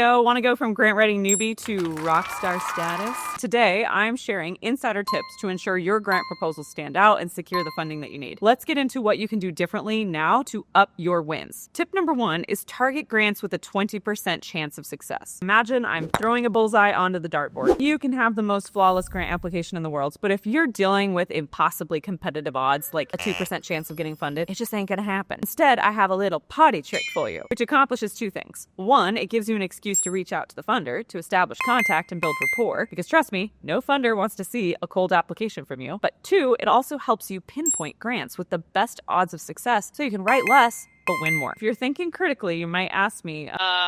yo, want to go from grant writing newbie to rockstar status? Today, I'm sharing insider tips to ensure your grant proposals stand out and secure the funding that you need. Let's get into what you can do differently now to up your wins. Tip number 1 is target grants with a 20% chance of success. Imagine I'm throwing a bullseye onto the dartboard. You can have the most flawless grant application in the world, but if you're dealing with impossibly competitive odds, like a 2% chance of getting funded, it just ain't gonna happen. Instead, I have a little party trick for you, which accomplishes 2 things. 1, it gives you an excuse to reach out to the funder to establish contact and build rapport, because trust me, no funder wants to see a cold application from you. But 2, it also helps you pinpoint grants with the best odds of success so you can write less but win more. If you're thinking critically, you might ask me,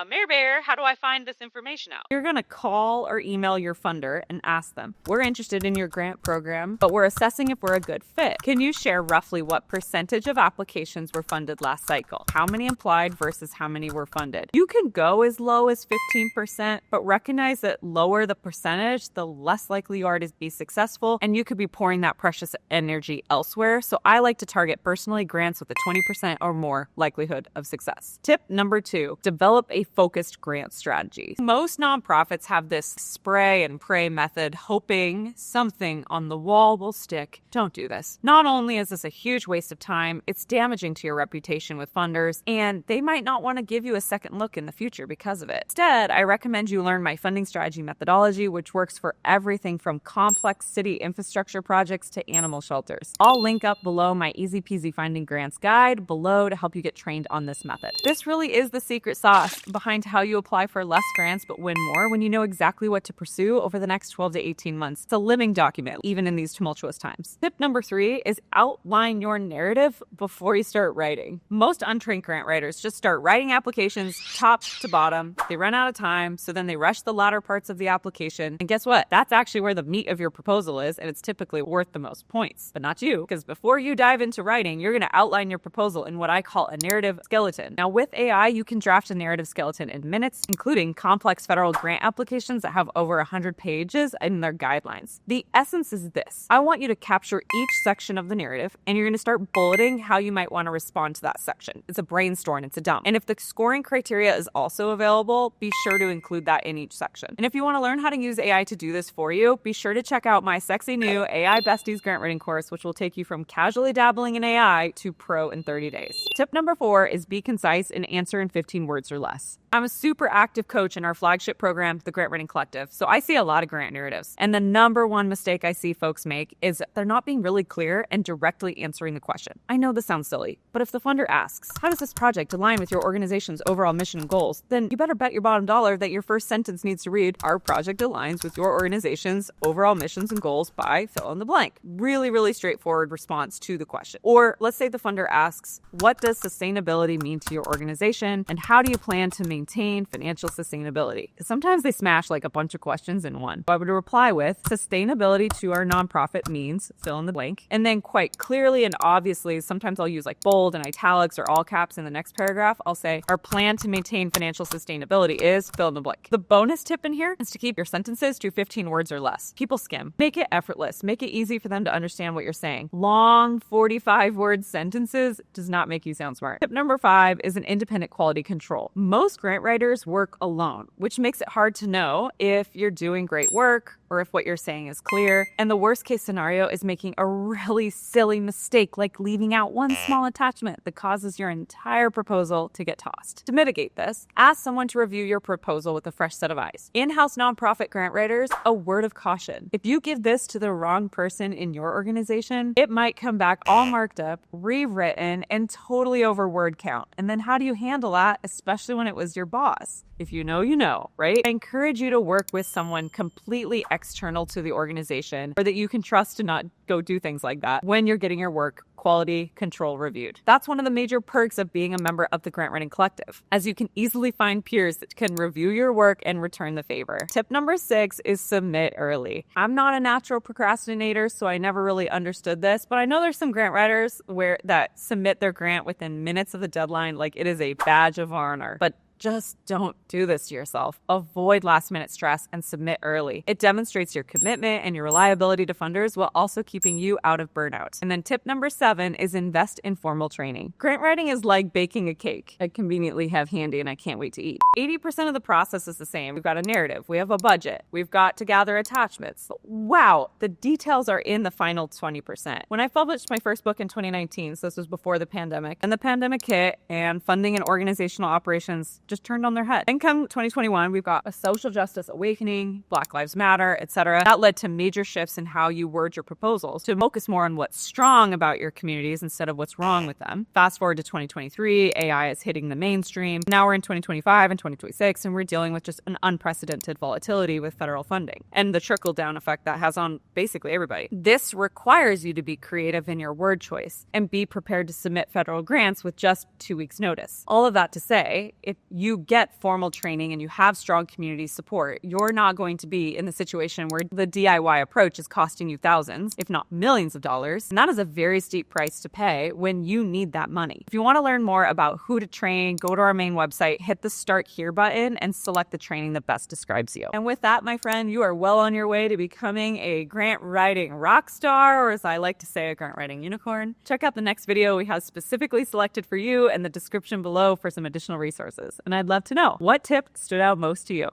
Mary Bear, how do I find this information out? You're gonna call or email your funder and ask them, we're interested in your grant program, but we're assessing if we're a good fit. Can you share roughly what percentage of applications were funded last cycle? How many applied versus how many were funded? You can go as low as 15%, but recognize that lower the percentage, the less likely you are to be successful, and you could be pouring that precious energy elsewhere. So I like to target personally grants with a 20% or more likelihood of success. Tip number 2, develop a focused grant strategy. Most nonprofits have this spray and pray method, hoping something on the wall will stick. Don't do this. Not only is this a huge waste of time, it's damaging to your reputation with funders, and they might not want to give you a second look in the future because of it. Instead, I recommend you learn my funding strategy methodology, which works for everything from complex city infrastructure projects to animal shelters. I'll link up below my easy peasy finding grants guide below to help you get trained on this method. This really is the secret sauce behind how you apply for less grants but win more when you know exactly what to pursue over the next 12 to 18 months. It's a living document, even in these tumultuous times. Tip number 3 is outline your narrative before you start writing. Most untrained grant writers just start writing applications top to bottom. They run out of time, so then they rush the latter parts of the application. And guess what? That's actually where the meat of your proposal is, and it's typically worth the most points. But not you, because before you dive into writing, you're going to outline your proposal in what I call a narrative skeleton. Now, with AI, you can draft a narrative skeleton in minutes, including complex federal grant applications that have over 100 pages in their guidelines. The essence is this. I want you to capture each section of the narrative, and you're going to start bulleting how you might want to respond to that section. It's a brainstorm, it's a dump. And if the scoring criteria is also available, be sure to include that in each section. And if you want to learn how to use AI to do this for you, be sure to check out my sexy new AI Besties grant writing course, which will take you from casually dabbling in AI to pro in 30 days. Tip number 4 is be concise and answer in 15 words or less. I'm a super active coach in our flagship program, the Grant Writing Collective, so I see a lot of grant narratives. And the number one mistake I see folks make is they're not being really clear and directly answering the question. I know this sounds silly, but if the funder asks, how does this project align with your organization's overall mission and goals? Then you better bet your bottom dollar that your first sentence needs to read, our project aligns with your organization's overall missions and goals by fill in the blank. Really, really straightforward response to the question. Or let's say the funder asks, what does sustainability mean to your organization, and how do you plan to maintain financial sustainability? Sometimes they smash like a bunch of questions in one. I would reply with, sustainability to our nonprofit means fill in the blank. And then quite clearly and obviously, sometimes I'll use like bold and italics or all caps in the next paragraph. I'll say, our plan to maintain financial sustainability is fill in the blank. The bonus tip in here is to keep your sentences to 15 words or less. People skim. Make it effortless. Make it easy for them to understand what you're saying. Long 45-word sentences does not make you sound smart. Tip number 5 is an independent quality control. Most grant writers work alone, which makes it hard to know if you're doing great work or if what you're saying is clear. And the worst case scenario is making a really silly mistake, like leaving out one small attachment that causes your entire proposal to get tossed. To mitigate this, ask someone to review your proposal with a fresh set of eyes. In-house nonprofit grant writers, a word of caution. If you give this to the wrong person in your organization, it might come back all marked up, rewritten, and totally over word count. And then how do you handle that, especially when it was your boss? If you know, you know, right? I encourage you to work with someone completely external to the organization or that you can trust to not go do things like that when you're getting your work quality control reviewed. That's one of the major perks of being a member of the Grant Writing Collective, as you can easily find peers that can review your work and return the favor. Tip number 6 is submit early. I'm not a natural procrastinator, so I never really understood this, but I know there's some grant writers that submit their grant within minutes of the deadline like it is a badge of honor. But Just don't do this to yourself. Avoid last-minute stress and submit early. It demonstrates your commitment and your reliability to funders while also keeping you out of burnout. And then tip number 7 is invest in formal training. Grant writing is like baking a cake. I conveniently have handy and I can't wait to eat. 80% of the process is the same. We've got a narrative, we have a budget, we've got to gather attachments. Wow, the details are in the final 20%. When I published my first book in 2019, so this was before the pandemic, and the pandemic hit and funding and organizational operations just turned on their head. Then come 2021, we've got a social justice awakening, Black Lives Matter, etc. That led to major shifts in how you word your proposals to focus more on what's strong about your communities instead of what's wrong with them. Fast forward to 2023, AI is hitting the mainstream. Now we're in 2025 and 2026, and we're dealing with just an unprecedented volatility with federal funding and the trickle-down effect that has on basically everybody. This requires you to be creative in your word choice and be prepared to submit federal grants with just 2 weeks' notice. All of that to say, if you get formal training and you have strong community support, you're not going to be in the situation where the DIY approach is costing you thousands, if not millions of dollars. And that is a very steep price to pay when you need that money. If you want to learn more about who to train, go to our main website, hit the Start Here button, and select the training that best describes you. And with that, my friend, you are well on your way to becoming a grant writing rock star, or as I like to say, a grant writing unicorn. Check out the next video we have specifically selected for you in the description below for some additional resources. And I'd love to know, what tip stood out most to you?